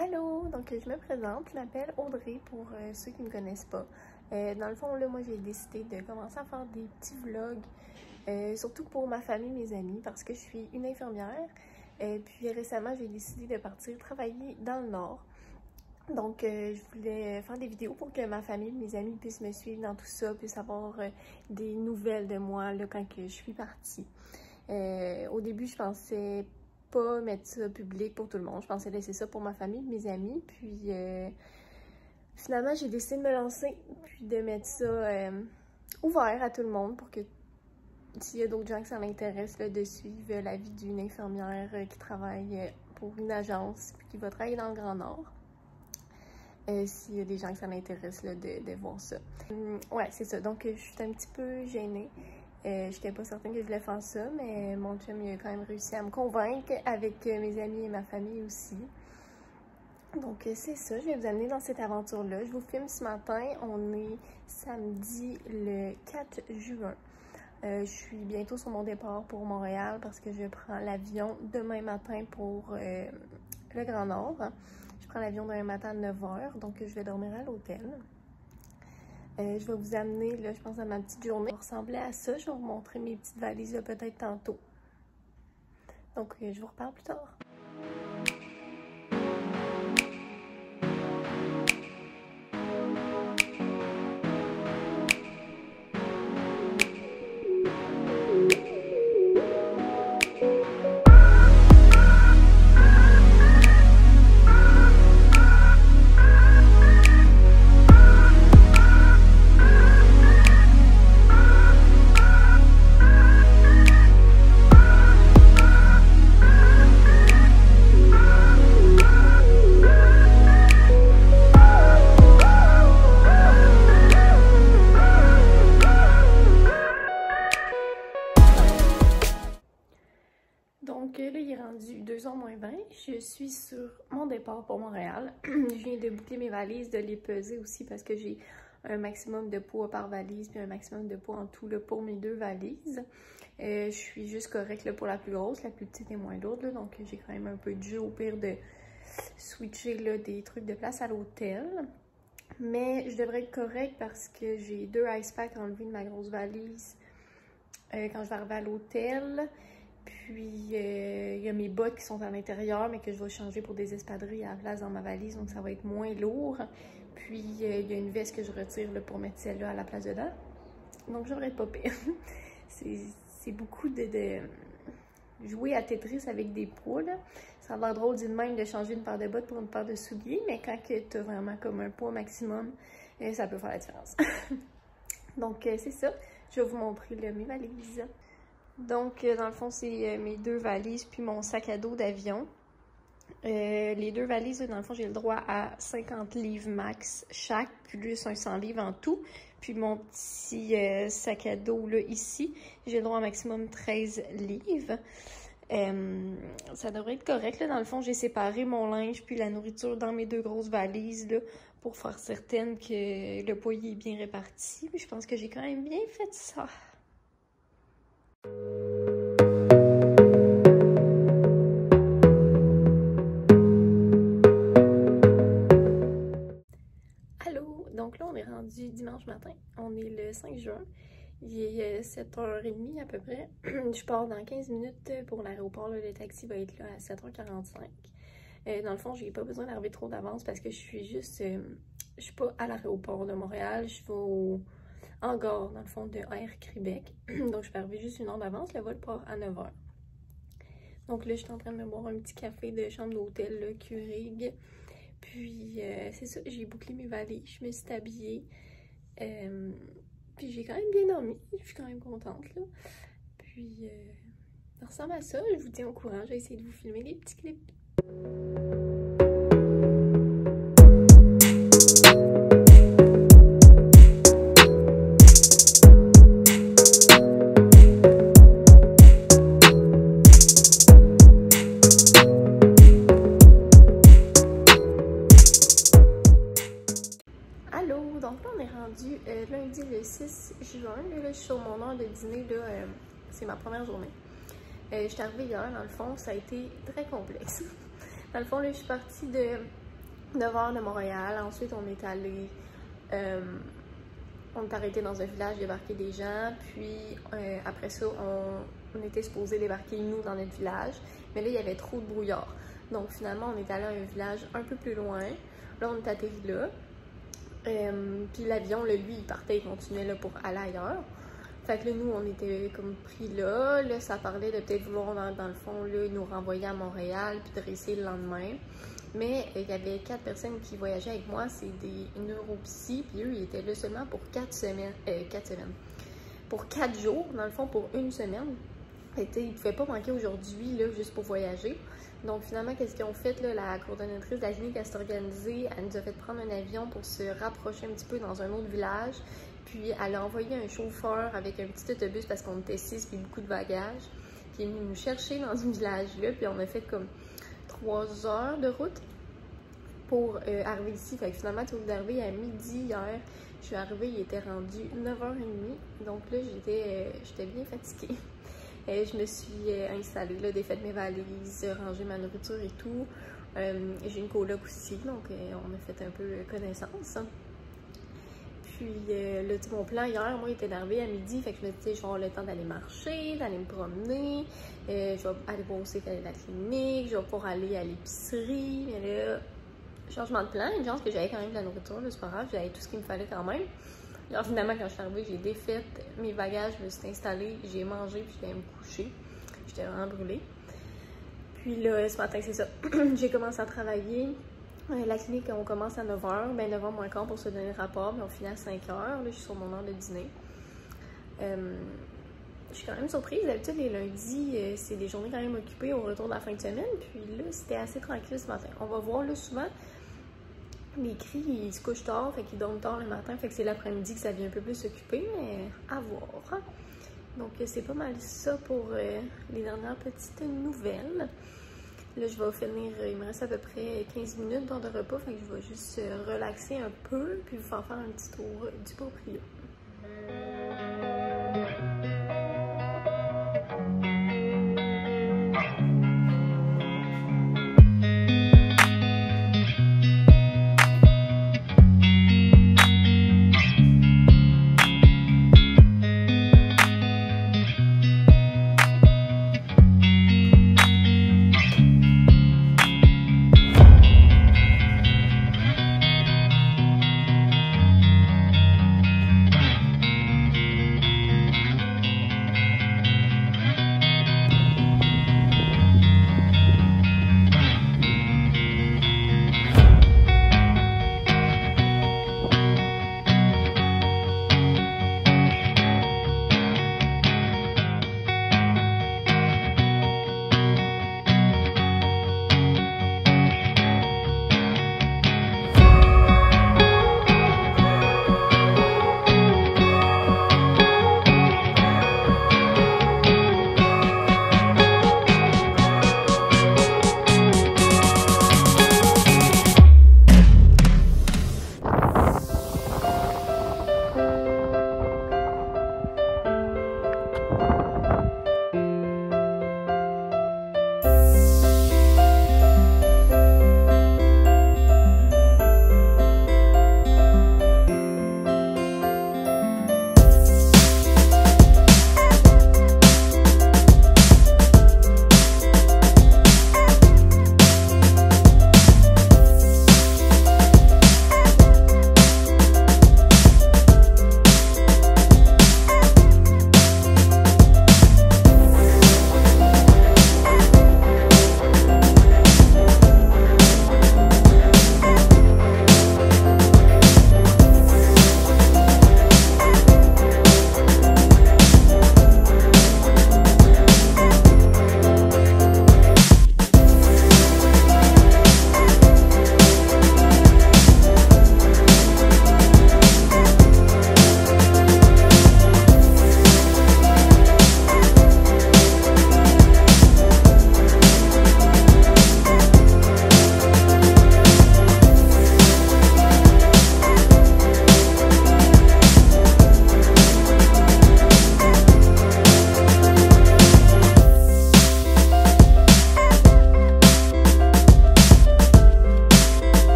Allô, donc je me présente, je m'appelle Audrey pour ceux qui ne me connaissent pas. Dans le fond, là, moi j'ai décidé de commencer à faire des petits vlogs, surtout pour ma famille, mes amis, parce que je suis une infirmière. Puis récemment, j'ai décidé de partir travailler dans le Nord. Donc, je voulais faire des vidéos pour que ma famille, mes amis puissent me suivre dans tout ça, puissent avoir des nouvelles de moi là, quand que je suis partie. Au début, je pensais pas mettre ça public pour tout le monde. Je pensais laisser ça pour ma famille, mes amis. Puis finalement, j'ai décidé de me lancer, puis de mettre ça ouvert à tout le monde pour que s'il y a d'autres gens que ça l'intéresse de suivre la vie d'une infirmière qui travaille pour une agence puis qui va travailler dans le Grand Nord. S'il y a des gens que ça m'intéresse de voir ça. Ouais, c'est ça. Donc, je suis un petit peu gênée. J'étais pas certaine que je voulais faire ça, mais mon chum il a quand même réussi à me convaincre avec mes amis et ma famille aussi. Donc c'est ça, je vais vous amener dans cette aventure-là. Je vous filme ce matin, on est samedi le 4 juin. Je suis bientôt sur mon départ pour Montréal parce que je prends l'avion demain matin pour le Grand Nord. Je prends l'avion demain matin à 9 h, donc je vais dormir à l'hôtel. Je vais vous amener, là, je pense, à ma petite journée. Ça va ressembler à ça. Je vais vous montrer mes petites valises, là, peut-être tantôt. Donc, je vous reparle plus tard. Donc là, il est rendu 2h moins 20. Je suis sur mon départ pour Montréal. Je viens de boucler mes valises, de les peser aussi parce que j'ai un maximum de poids par valise puis un maximum de poids en tout là, pour mes deux valises. Je suis juste correcte là, pour la plus grosse, la plus petite est moins lourde. Là, donc j'ai quand même un peu de jeu au pire de switcher là, des trucs de place à l'hôtel. Mais je devrais être correcte parce que j'ai 2 ice packs enlevés de ma grosse valise quand je vais arriver à l'hôtel. Puis, il y a mes bottes qui sont à l'intérieur, mais que je vais changer pour des espadrilles à la place dans ma valise, donc ça va être moins lourd. Puis, il y a une veste que je retire là, pour mettre celle-là à la place dedans. Donc, je devrais être pas pire. C'est beaucoup de jouer à Tetris avec des poids, là. Ça a l'air drôle d'une même de changer une paire de bottes pour une paire de souliers, mais quand tu as vraiment comme un poids maximum, ça peut faire la différence. Donc, c'est ça. Je vais vous montrer là, mes valises. Donc, dans le fond, c'est mes 2 valises puis mon sac à dos d'avion. Les 2 valises, dans le fond, j'ai le droit à 50 livres max chaque, plus un 100 livres en tout. Puis mon petit sac à dos, là, ici, j'ai le droit à un maximum 13 livres. Ça devrait être correct, là. Dans le fond, j'ai séparé mon linge puis la nourriture dans mes 2 grosses valises, là, pour faire certaine que le poids est bien réparti. Puis je pense que j'ai quand même bien fait ça. Allô, donc là on est rendu dimanche matin, on est le 5 juin, il est 7h30 à peu près. Je pars dans 15 minutes pour l'aéroport, le taxi va être là à 7h45. Dans le fond, j'ai pas besoin d'arriver trop d'avance parce que je suis juste, je suis pas à l'aéroport de Montréal, je vais au hangar, dans le fond, de Air Québec. Donc, je peux arriver juste 1 heure d'avance. Le vol part à 9 h. Donc là, je suis en train de me boire un petit café de chambre d'hôtel, là, Keurig. Puis, c'est ça, j'ai bouclé mes valises. Je me suis habillée. Puis, j'ai quand même bien dormi. Je suis quand même contente, là. Puis, ça ressemble à ça. Je vous tiens au courant. Je vais essayer de vous filmer des petits clips. Donc là, on est rendu lundi le 6 juin. Là, je suis sur mon heure de dîner. C'est ma première journée. Je suis arrivée hier. Dans le fond, ça a été très complexe. Dans le fond, là, je suis partie de 9 heures de Montréal. Ensuite, on est allé... on est arrêté dans un village, débarquer des gens. Puis, après ça, on était supposé débarquer, nous, dans notre village. Mais là, il y avait trop de brouillard. Donc, finalement, on est allé à un village un peu plus loin. Là, on est atterri là. Puis l'avion, lui, il partait, il continuait là pour aller ailleurs. Fait que là, nous, on était comme pris là. Là, ça parlait de peut-être vouloir, dans le fond, là, nous renvoyer à Montréal puis de réessayer le lendemain. Mais il y avait 4 personnes qui voyageaient avec moi. C'est des neuropsy. Puis eux, ils étaient là seulement pour 4 semaines. 4 semaines. Pour 4 jours, dans le fond, pour une semaine. Ils ne pouvaient pas manquer aujourd'hui, là, juste pour voyager. Donc, finalement, qu'est-ce qu'ils ont fait, là? La coordonnatrice de la clinique, elle s'est organisée. Elle nous a fait prendre un avion pour se rapprocher un petit peu dans un autre village. Puis, elle a envoyé un chauffeur avec un petit autobus parce qu'on était 6 puis beaucoup de bagages. Qui est venu nous chercher dans ce village-là. Puis, on a fait comme 3 heures de route pour arriver ici. Fait que finalement, tu es d'arriver à midi hier. Je suis arrivée, il était rendu 9h30. Donc là, j'étais bien fatiguée. Je me suis installée, là, défaite mes valises, rangé ma nourriture et tout. J'ai une coloc aussi, donc on a fait un peu connaissance. Puis là, mon plan hier, moi, il était d'arriver à midi, fait que je me disais, je vais avoir le temps d'aller marcher, d'aller me promener, je vais aller voir aussi la clinique, je vais pouvoir aller à l'épicerie. Mais là, changement de plan, une chance que j'avais quand même de la nourriture, c'est pas grave, j'avais tout ce qu'il me fallait quand même. Alors finalement, quand je suis arrivée, j'ai défait mes bagages, je me suis installée, j'ai mangé, puis je vais me coucher. J'étais vraiment brûlée. Puis là, ce matin, c'est ça. J'ai commencé à travailler. La clinique, on commence à 9h, ben 9h moins quart pour se donner le rapport, mais on finit à 5h. Là, je suis sur mon heure de dîner. Je suis quand même surprise. D'habitude, les lundis, c'est des journées quand même occupées au retour de la fin de semaine. Puis là, c'était assez tranquille ce matin. On va voir, là, souvent... Les cris, ils se couchent tard, fait qu'ils dorment tard le matin, fait que c'est l'après-midi que ça vient un peu plus occupé, mais à voir. Donc, c'est pas mal ça pour les dernières petites nouvelles. Là, je vais finir, il me reste à peu près 15 minutes d'heure de repas, fait que je vais juste relaxer un peu, puis vous faire un petit tour du proprio.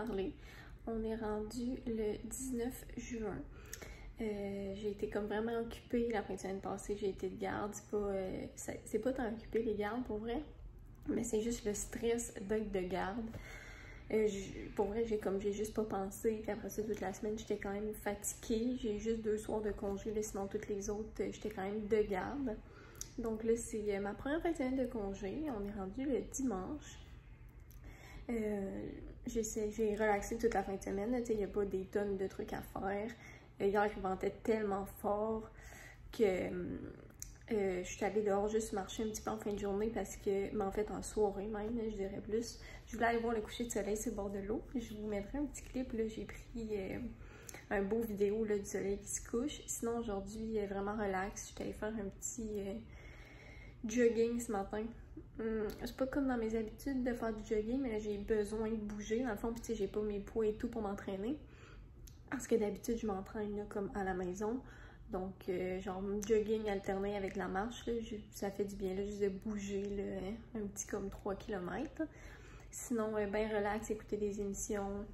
parler. On est rendu le 19 juin. J'ai été comme vraiment occupée la fin de semaine passée, j'ai été de garde. C'est pas tant occupé les gardes pour vrai, mais c'est juste le stress d'être de garde. Pour vrai, j'ai juste pas pensé. Puis après ça, toute la semaine, j'étais quand même fatiguée. J'ai juste 2 soirs de congé, là, sinon toutes les autres, j'étais quand même de garde. Donc là, c'est ma première fin de semaine de congé. On est rendu le dimanche. J'ai relaxé toute la fin de semaine. Il n'y a pas des tonnes de trucs à faire. Hier, il ventait tellement fort que je suis allée dehors juste marcher un petit peu en fin de journée parce que, mais en fait en soirée même, je dirais plus. Je voulais aller voir le coucher de soleil sur le bord de l'eau. Je vous mettrai un petit clip, là, j'ai pris un beau vidéo là, du soleil qui se couche. Sinon aujourd'hui, vraiment relax. J'étais allée faire un petit jogging ce matin. C'est pas comme dans mes habitudes de faire du jogging, mais là j'ai besoin de bouger. Dans le fond, puis j'ai pas mes poids et tout pour m'entraîner. Parce que d'habitude, je m'entraîne là, comme à la maison. Donc, genre, jogging alterné avec la marche, là, ça fait du bien, là, juste de bouger, là, un petit comme 3 km. Sinon, ben relax, écouter des émissions.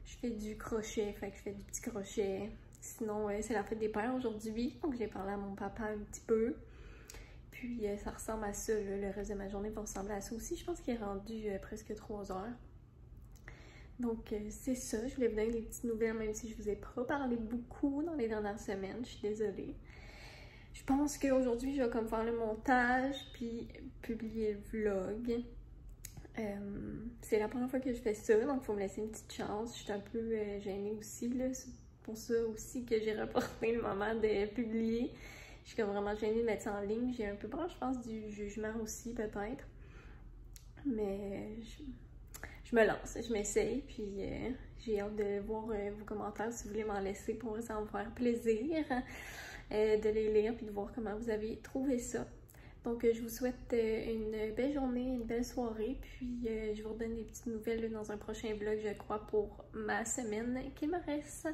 Je fais du crochet, fait que je fais du petit crochet. Sinon, c'est la fête des pères aujourd'hui, donc j'ai parlé à mon papa un petit peu. Puis, ça ressemble à ça, là, le reste de ma journée va ressembler à ça aussi. Je pense qu'il est rendu presque 3 heures. Donc, c'est ça. Je voulais vous donner des petites nouvelles, même si je vous ai pas parlé beaucoup dans les dernières semaines. Je suis désolée. Je pense qu'aujourd'hui, je vais comme faire le montage, puis publier le vlog. C'est la première fois que je fais ça, donc il faut me laisser une petite chance. Je suis un peu gênée aussi, là. C'est pour ça aussi que j'ai reporté le moment de publier. Je suis comme vraiment gênée de mettre ça en ligne. J'ai un peu peur, je pense, du jugement aussi, peut-être. Mais je me lance, je m'essaye, puis j'ai hâte de voir vos commentaires si vous voulez m'en laisser. Pour moi, ça va me faire plaisir de les lire puis de voir comment vous avez trouvé ça. Donc, je vous souhaite une belle journée, une belle soirée, puis je vous redonne des petites nouvelles là, dans un prochain vlog, je crois, pour ma semaine qui me reste.